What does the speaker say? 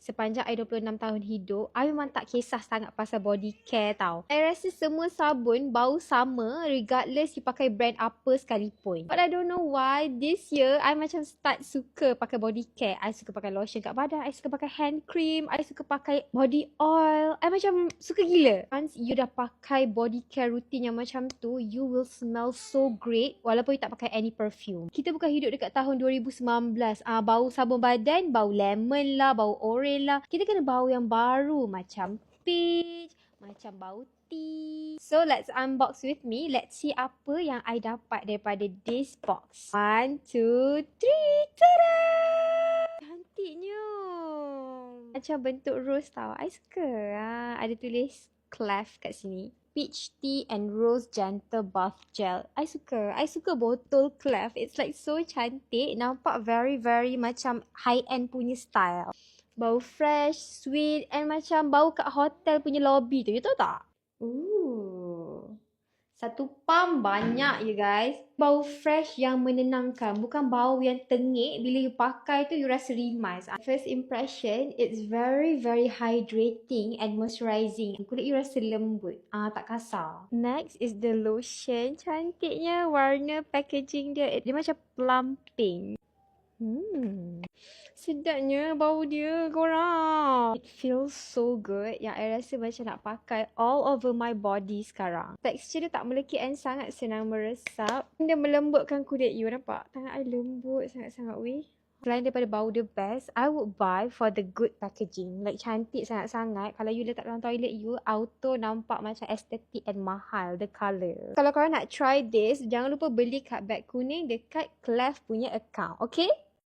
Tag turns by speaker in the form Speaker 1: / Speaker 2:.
Speaker 1: sepanjang I 26 tahun hidup, I memang tak kisah sangat pasal body care tau. I rasa semua sabun bau sama regardless you pakai brand apa sekalipun. But I don't know why this year I macam start suka pakai body care. I suka pakai lotion kat badan, I suka pakai hand cream, I suka pakai body oil. I macam suka gila. Once you dah pakai body care routine yang macam tu, you will smell so great walaupun you tak pakai any perfume. Kita bukan hidup dekat tahun 2019. Bau sabun badan, bau lemon lah, bau orange lah. Kita kena bau yang baru macam peach, macam bau tea. So let's unbox with me. Let's see apa yang I dapat daripada this box. 1, 2, 3. Tada! Cantiknya. Macam bentuk rose tau. I suka. Ada tulis Clef kat sini. Peach tea and rose gentle bath gel. I suka botol Clef. It's like so cantik. Nampak very macam high end punya style. Bau fresh, sweet and macam bau kat hotel punya lobby tu. You tahu tak? Satu pump banyak you guys. Bau fresh yang menenangkan. Bukan bau yang tengik. Bila you pakai tu you rasa rimas. First impression, it's very hydrating and moisturizing. Kulit you rasa lembut. Tak kasar. Next is the lotion. Cantiknya warna packaging dia. Dia macam plum pink. Sedapnya bau dia korang. It feels so good yang I rasa macam nak pakai all over my body sekarang. Tekstur dia tak melekit and sangat senang meresap. Dia melembutkan kulit you. Nampak? Tangan I lembut sangat-sangat weh. Selain daripada bau dia best, I would buy for the good packaging. Like cantik sangat-sangat. Kalau you letak dalam toilet you, auto nampak macam estetik and mahal the colour. Kalau korang nak try this, jangan lupa beli kat bag kuning dekat Clef punya account. Okay?